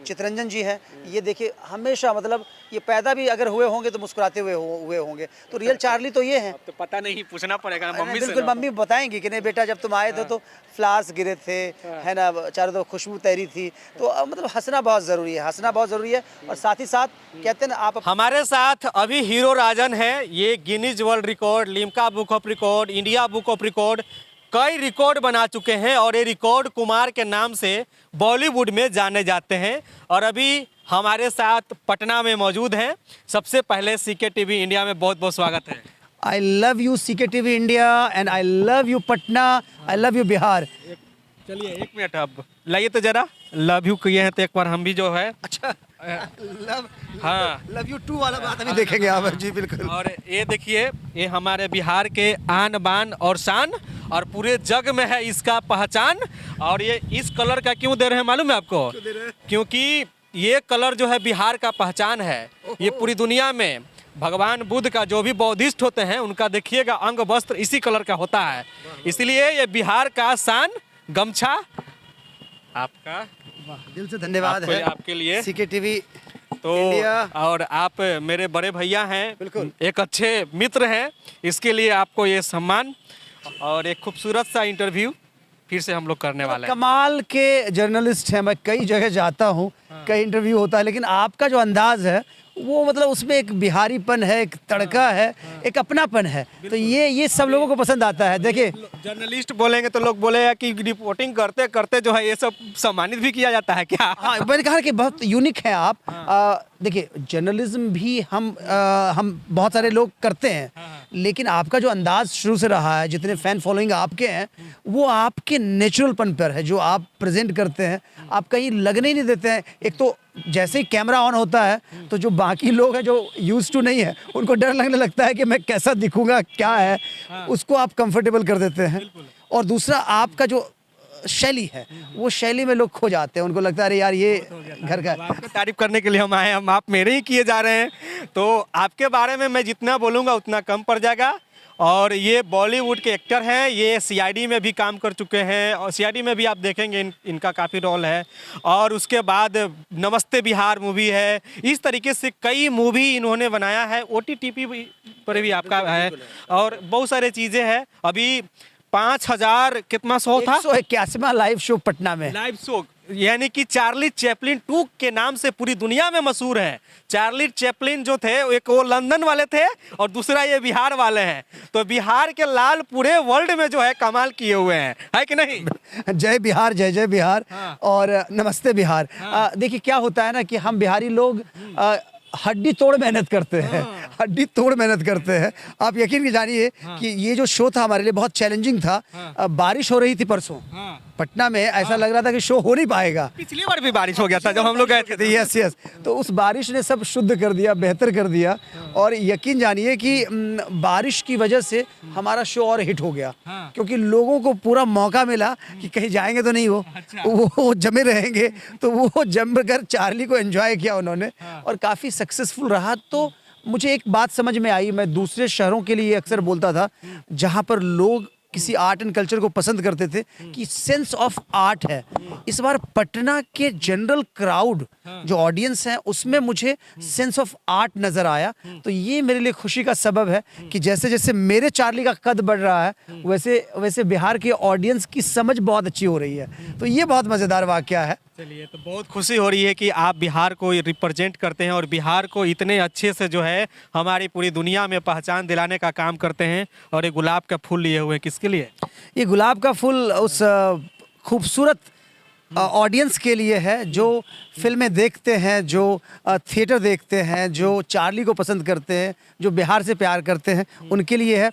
चितरंजन जी हैं, ये देखिए हमेशा मतलब ये पैदा भी अगर हुए होंगे तो मुस्कुराते हुए होंगे। तो रियल चार्ली तो ये हैं। अब तो पता नहीं, पूछना पड़ेगा ना मम्मी से। बिल्कुल, मम्मी बताएंगी कि नहीं बेटा जब तुम आए थे तो फ्लावर्स गिरे थे, है ना, चारों तरफ खुशबू तैरी थी। तो मतलब हंसना बहुत ज़रूरी है, हंसना बहुत ज़रूरी है। और साथ ही साथ कहते हैं ना आप हमारे साथ अभी हीरो राजन है। ये Guinness world record, Limca book of record, India book of record, कई रिकॉर्ड बना चुके हैं और ये रिकॉर्ड कुमार के नाम से बॉलीवुड में जाने जाते हैं। और अभी हमारे साथ पटना में मौजूद हैं। सबसे पहले सीके टीवी इंडिया में बहुत बहुत स्वागत है। I love you CK TV India and I love you Patna, I love you Bihar. चलिए 1 मिनट, अब लाइए तो जरा, लव यू किए हैं तो एक बार हम भी जो है। अच्छा, लव, हाँ, लव यू टू वाला बात अभी देखेंगे आप जी। बिल्कुल। और ये देखिए, ये हमारे बिहार के आन बान और शान, और पूरे जग में है इसका पहचान। और ये इस कलर का क्यों दे रहे हैं मालूम है आपको? क्योंकि ये कलर जो है बिहार का पहचान है। ये पूरी दुनिया में भगवान बुद्ध का जो भी बौद्धिस्ट होते हैं उनका देखिएगा अंग वस्त्र इसी कलर का होता है। इसलिए ये बिहार का शान गमछा आपका, दिल से धन्यवाद है आपके लिए सीके टीवी तो। इंडिया। और आप मेरे बड़े भैया हैं, बिल्कुल, एक अच्छे मित्र हैं, इसके लिए आपको ये सम्मान और एक खूबसूरत सा इंटरव्यू फिर से हम लोग करने वाले हैं। कमाल के जर्नलिस्ट हैं, मैं कई जगह जाता हूँ, कई इंटरव्यू होता है, लेकिन आपका जो अंदाज है वो मतलब उसमें एक बिहारीपन है, एक तड़का है, एक अपनापन है। तो ये सब लोगों को पसंद आता है। देखिए, जर्नलिस्ट बोलेंगे तो लोग बोलेगा कि रिपोर्टिंग करते करते जो है ये सब सम्मानित भी किया जाता है क्या? हाँ, मैंने कहा कि बहुत यूनिक है आप। देखिए, जर्नलिज्म भी हम बहुत सारे लोग करते हैं, लेकिन आपका जो अंदाज शुरू से रहा है, जितने फैन फॉलोइंग आपके हैं, वो आपके नेचुरलपन पर है। जो आप प्रेजेंट करते हैं, आप कहीं लगने ही नहीं देते हैं। एक तो जैसे ही कैमरा ऑन होता है तो जो बाकी लोग हैं जो यूज्ड टू नहीं है, उनको डर लगने लगता है कि मैं कैसा दिखूंगा, क्या है, उसको आप कंफर्टेबल कर देते हैं। और दूसरा आपका जो शैली है, वो शैली में लोग खो जाते हैं, उनको लगता है अरे यार ये घर का है। आपकी तारीफ करने के लिए हम आए, हम आप मेरे ही किए जा रहे हैं। तो आपके बारे में मैं जितना बोलूँगा उतना कम पड़ जाएगा। और ये बॉलीवुड के एक्टर हैं, ये सीआईडी में भी काम कर चुके हैं और सीआईडी में भी आप देखेंगे इनका काफ़ी रोल है। और उसके बाद नमस्ते बिहार मूवी है, इस तरीके से कई मूवी इन्होंने बनाया है। OTT पर भी आपका है और बहुत सारी चीज़ें हैं। अभी 5000 कितना शो था, 181वां लाइव शो पटना में, लाइव शो, यानी कि चार्ली चैपलिन 2 के नाम से पूरी दुनिया में मशहूर है। चार्ली चैपलिन जो थे एक वो लंदन वाले थे और दूसरा ये बिहार वाले हैं। तो बिहार के लाल पूरे वर्ल्ड में जो है कमाल किए हुए हैं, है कि नहीं? जय बिहार, जय जय बिहार। हाँ। और नमस्ते बिहार। देखिए क्या होता है ना कि हम बिहारी लोग हड्डी तोड़ मेहनत करते हैं, हड्डी तोड़ मेहनत करते हैं। आप यकीन जानिए कि ये जो शो था हमारे लिए बहुत चैलेंजिंग था। बारिश हो रही थी परसों पटना में, ऐसा लग रहा था कि शो हो नहीं पाएगा। पिछली बार भी बारिश हो गया था जब हम लोग गए थे। यस यस, तो उस बारिश ने सब शुद्ध कर दिया, बेहतर कर दिया। और यकीन जानिए कि बारिश की वजह से हमारा शो और हिट हो गया, क्योंकि लोगों को पूरा मौका मिला कि कहीं जाएंगे तो नहीं, वो जमे रहेंगे। तो वो जम कर चार्ली को एंजॉय किया उन्होंने और काफ़ी सक्सेसफुल रहा। तो मुझे एक बात समझ में आई, मैं दूसरे शहरों के लिए अक्सर बोलता था जहाँ पर लोग किसी आर्ट एंड कल्चर को पसंद करते थे कि सेंस ऑफ आर्ट है। इस बार पटना के जनरल क्राउड जो ऑडियंस है उसमें मुझे सेंस ऑफ आर्ट नजर आया। तो ये मेरे लिए खुशी का सबब है कि जैसे जैसे मेरे चार्ली का कद बढ़ रहा है वैसे वैसे बिहार के ऑडियंस की समझ बहुत अच्छी हो रही है। तो ये बहुत मज़ेदार वाकया है। चलिए, तो बहुत खुशी हो रही है कि आप बिहार को रिप्रेजेंट करते हैं और बिहार को इतने अच्छे से जो है हमारी पूरी दुनिया में पहचान दिलाने का काम करते हैं। और ये गुलाब का फूल लिए हुए किसके लिए? ये गुलाब का फूल उस खूबसूरत ऑडियंस के लिए है जो फिल्में देखते हैं, जो थिएटर देखते हैं, जो चार्ली को पसंद करते हैं, जो बिहार से प्यार करते हैं, उनके लिए है।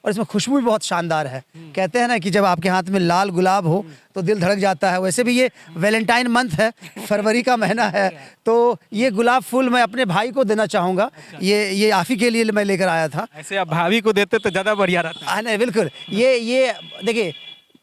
और इसमें खुशबू भी बहुत शानदार है। कहते हैं ना कि जब आपके हाथ में लाल गुलाब हो तो दिल धड़क जाता है। वैसे भी ये वैलेंटाइन मंथ है, फरवरी का महीना है, तो ये गुलाब फूल मैं अपने भाई को देना चाहूँगा। ये आप ही के लिए मैं लेकर आया था। ऐसे आप भाभी को देते तो ज़्यादा बढ़िया रहता। हाँ नहीं, बिल्कुल। ये देखिए,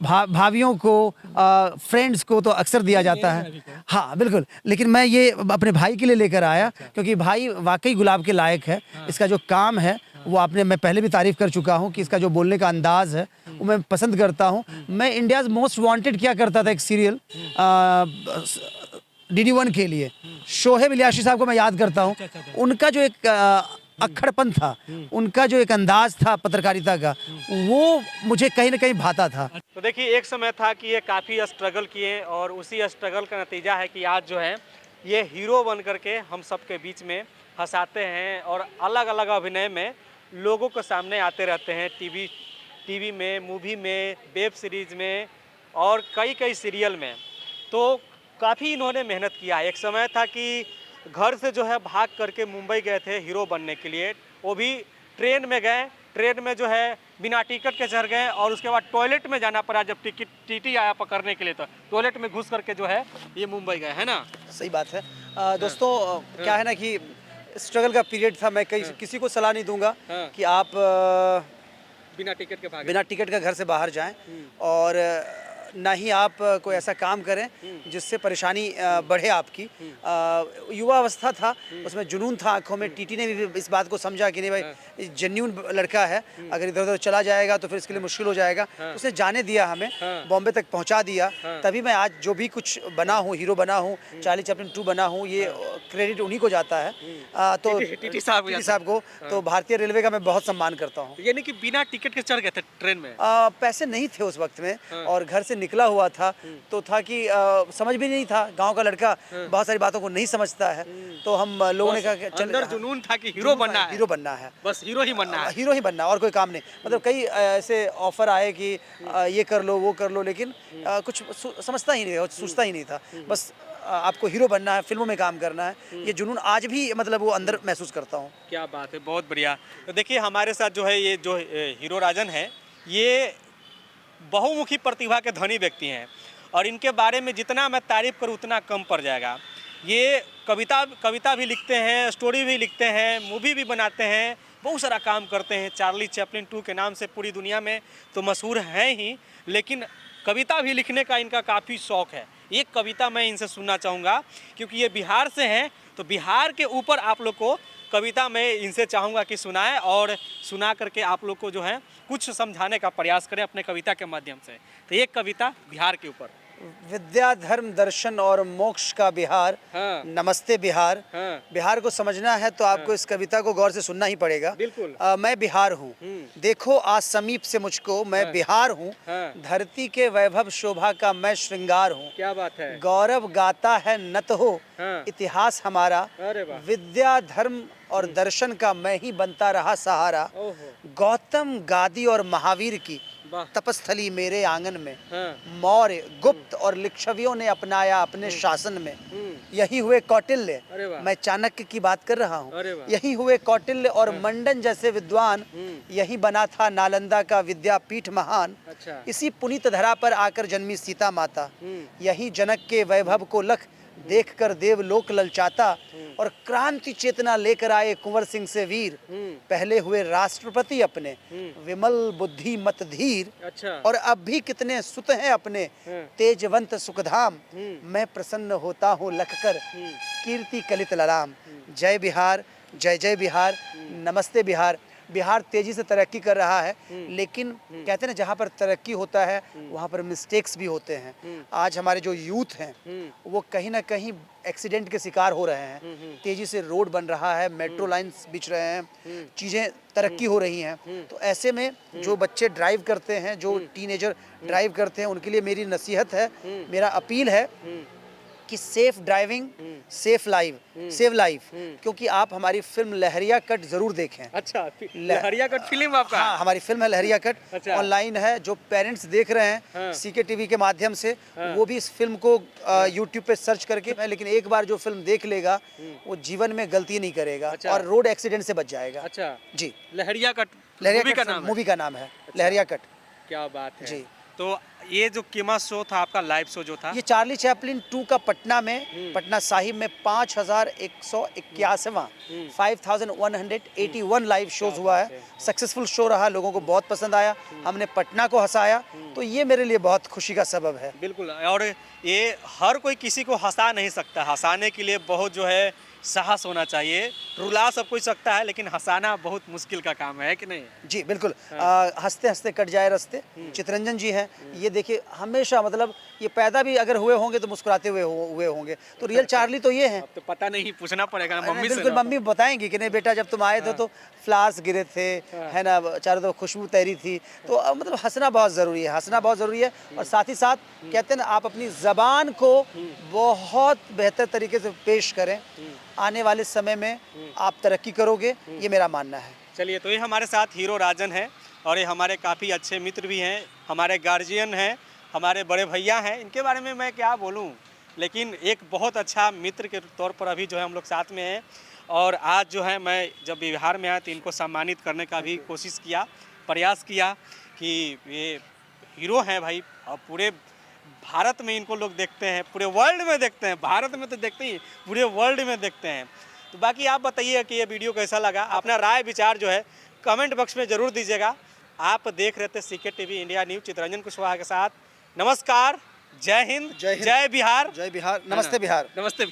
भाभियों को, फ्रेंड्स को तो अक्सर दिया जाता है। हाँ बिल्कुल, लेकिन मैं ये अपने भाई के लिए लेकर आया क्योंकि भाई वाकई गुलाब के लायक है। इसका जो काम है वो मैं पहले भी तारीफ़ कर चुका हूँ कि इसका जो बोलने का अंदाज़ है वो मैं पसंद करता हूँ। मैं इंडियाज़ मोस्ट वांटेड किया करता था, एक सीरियल DD1 के लिए। शोहेब इलियासी साहब को मैं याद करता हूँ, उनका जो एक अक्खड़पन था, उनका जो एक अंदाज था पत्रकारिता का, वो मुझे कहीं ना कहीं भाता था। तो देखिए, एक समय था कि ये काफ़ी स्ट्रगल किए और उसी स्ट्रगल का नतीजा है कि आज जो है ये हीरो बन करके हम सबके बीच में हंसाते हैं और अलग अलग अभिनय में लोगों के सामने आते रहते हैं, टीवी में, मूवी में, वेब सीरीज़ में और कई कई सीरियल में। तो काफ़ी इन्होंने मेहनत किया है। एक समय था कि घर से जो है भाग करके मुंबई गए थे हीरो बनने के लिए, वो भी ट्रेन में गए, ट्रेन में जो है बिना टिकट के चढ़ गए और उसके बाद टॉयलेट में जाना पड़ा जब टिकट टीटी आया पकड़ने के लिए, तो टॉयलेट में घुस करके जो है ये मुंबई गए, है ना। सही बात है। दोस्तों, क्या है ना कि स्ट्रगल का पीरियड था। मैं किसी को सलाह नहीं दूंगा कि आप बिना टिकट के भागे, बिना टिकट का घर से बाहर जाएं और ना ही आप कोई ऐसा काम करें जिससे परेशानी बढ़े आपकी। युवा अवस्था था, उसमें जुनून था आंखों में। टीटी ने भी इस बात को समझा कि नहीं भाई, जेन्युइन लड़का है, अगर इधर उधर चला जाएगा तो फिर इसके लिए मुश्किल हो जाएगा। उसने जाने दिया, हमें बॉम्बे तक पहुंचा दिया। तभी मैं आज जो भी कुछ बना हूँ, हीरो बना हूँ, चार्ली चैपलिन 2 बना हूँ, ये क्रेडिट उन्हीं को जाता है। तो टीटी साहब को तो भारतीय रेलवे का मैं बहुत सम्मान करता हूँ। यानी कि बिना टिकट के चढ़ गए थे ट्रेन में। पैसे नहीं थे उस वक्त में और घर से निकला हुआ था, तो था कि समझ भी नहीं था। गांव का लड़का बहुत सारी बातों को नहीं समझता है, तो हम लोगों ने कहा कि चल, अंदर जुनून था कि हीरो बनना है, हीरो बनना है, बस हीरो ही बनना है, हीरो ही बनना, और कोई काम नहीं। मतलब कई ऐसे ऑफर आए कि ये कर लो, वो कर लो, लेकिन कुछ समझता ही नहीं, सोचता ही नहीं था। बस आपको हीरो बनना है, फिल्मों में काम करना है। ये जुनून आज भी मतलब वो अंदर महसूस करता हूँ। क्या बात है, बहुत बढ़िया। तो देखिए, हमारे साथ जो है ये जो हीरो राजन है, ये बहुमुखी प्रतिभा के धनी व्यक्ति हैं और इनके बारे में जितना मैं तारीफ करूँ उतना कम पड़ जाएगा। ये कविता भी लिखते हैं, स्टोरी भी लिखते हैं, मूवी भी बनाते हैं, बहुत सारा काम करते हैं। चार्ली चैपलिन 2 के नाम से पूरी दुनिया में तो मशहूर हैं ही, लेकिन कविता भी लिखने का इनका काफ़ी शौक़ है। एक कविता मैं इनसे सुनना चाहूँगा, क्योंकि ये बिहार से हैं, तो बिहार के ऊपर आप लोग को कविता मैं इनसे चाहूँगा कि सुनाएं और सुना करके आप लोग को जो है कुछ समझाने का प्रयास करें अपने कविता के माध्यम से। तो एक कविता बिहार के ऊपर। विद्या, धर्म, दर्शन और मोक्ष का बिहार, नमस्ते बिहार। बिहार को समझना है तो आपको इस कविता को गौर से सुनना ही पड़ेगा। बिल्कुल। मैं बिहार हूँ, देखो आज समीप से मुझको, मैं बिहार हूँ। धरती के वैभव शोभा का मैं श्रृंगार हूँ। क्या बात है। गौरव गाता है नत हो इतिहास हमारा। विद्या, धर्म और दर्शन का मैं ही बनता रहा सहारा। गौतम, गादी और महावीर की तपस्थली मेरे आंगन में। मौर्य, गुप्त और लिच्छवियों ने अपनाया अपने शासन में। यही हुए कौटिल्य, मैं चाणक्य की बात कर रहा हूँ। यही हुए कौटिल्य और मंडन जैसे विद्वान। यही बना था नालंदा का विद्यापीठ महान। इसी पुनीत धरा पर आकर जन्मी सीता माता। यही जनक के वैभव को लख देखकर देवलोक ललचाता। और क्रांति चेतना लेकर आए कुंवर सिंह से वीर। पहले हुए राष्ट्रपति अपने, विमल बुद्धि मत धीर। और अब भी कितने सुत हैं अपने, तेजवंत सुखधाम। मैं प्रसन्न होता हूँ लखकर कीर्ति कलित ललाम। जय बिहार, जय जय बिहार, नमस्ते बिहार। बिहार तेजी से तरक्की कर रहा है, लेकिन कहते हैं ना, जहाँ पर तरक्की होता है वहाँ पर मिस्टेक्स भी होते हैं। आज हमारे जो यूथ हैं वो कहीं ना कहीं एक्सीडेंट के शिकार हो रहे हैं। तेजी से रोड बन रहा है, मेट्रो लाइन्स बिछ रहे हैं, चीज़ें तरक्की हो रही हैं। तो ऐसे में जो बच्चे ड्राइव करते हैं, जो टीनेजर ड्राइव करते हैं, उनके लिए मेरी नसीहत है, मेरा अपील है कि सेफ ड्राइविंग, सेफ लाइफ। क्योंकि आप हमारी फिल्म लहरिया कट जरूर देखें। अच्छा, लहरिया कट फिल्म आपका? हाँ, हमारी फिल्म है लहरिया कट। ऑनलाइन है, जो पेरेंट्स देख रहे हैं सीके टीवी के माध्यम से, वो भी इस फिल्म को यूट्यूब पे सर्च करके, लेकिन एक बार जो फिल्म देख लेगा वो जीवन में गलती नहीं करेगा और रोड एक्सीडेंट से बच जाएगा। अच्छा जी, लहरिया कट मूवी का नाम है लहरिया कट। क्या बात है जी। तो ये जो कीमा शो था आपका, लाइव शो जो था, ये चार्ली चैपलिन 2 का पटना में, पटना साहिब में 5181वां 5181 लाइव शोज हुआ है। सक्सेसफुल शो रहा, लोगों को बहुत पसंद आया, हमने पटना को हंसाया, तो ये मेरे लिए बहुत खुशी का सबब है। बिल्कुल। और ये हर कोई किसी को हंसा नहीं सकता, हंसाने के लिए बहुत जो है साहस होना चाहिए। रुला सब कोई सकता है, लेकिन हंसाना बहुत मुश्किल का काम है कि नहीं? जी बिल्कुल। हंसते हंसते कट जाए रास्ते, चितरंजन जी हैं, ये देखिए हमेशा मतलब ये पैदा भी अगर हुए होंगे तो मुस्कुराते हुए होंगे। तो रियल चार्ली तो ये हैं। अब तो पता नहीं, पूछना पड़ेगा ना अरे मम्मी से बिल्कुल, ना। मम्मी बताएंगी कि नहीं बेटा जब तुम आए थे तो फ्लावर्स गिरे थे, है ना, चारों तरफ खुशबू तैरी थी। तो मतलब हंसना बहुत ज़रूरी है, हंसना बहुत ज़रूरी है। और साथ ही साथ कहते हैं ना, आप अपनी ज़बान को बहुत बेहतर तरीके से पेश करें, आने वाले समय में आप तरक्की करोगे, ये मेरा मानना है। चलिए, तो ये हमारे साथ हीरो राजन है और ये हमारे काफ़ी अच्छे मित्र भी हैं, हमारे गार्जियन हैं, हमारे बड़े भैया हैं। इनके बारे में मैं क्या बोलूं, लेकिन एक बहुत अच्छा मित्र के तौर पर अभी जो है हम लोग साथ में हैं। और आज जो है मैं जब बिहार में आया तो इनको सम्मानित करने का भी कोशिश किया, प्रयास किया कि ये हीरो हैं भाई, और पूरे भारत में इनको लोग देखते हैं, पूरे वर्ल्ड में देखते हैं, भारत में तो देखते ही, पूरे वर्ल्ड में देखते हैं। तो बाकी आप बताइए कि ये वीडियो कैसा लगा, अपना राय विचार जो है कमेंट बॉक्स में ज़रूर दीजिएगा। आप देख रहे थे CK TV India news Chitranjan Kushwaha के साथ। नमस्कार, जय हिंद, जय बिहार, जय बिहार, नमस्ते बिहार। नमस्ते।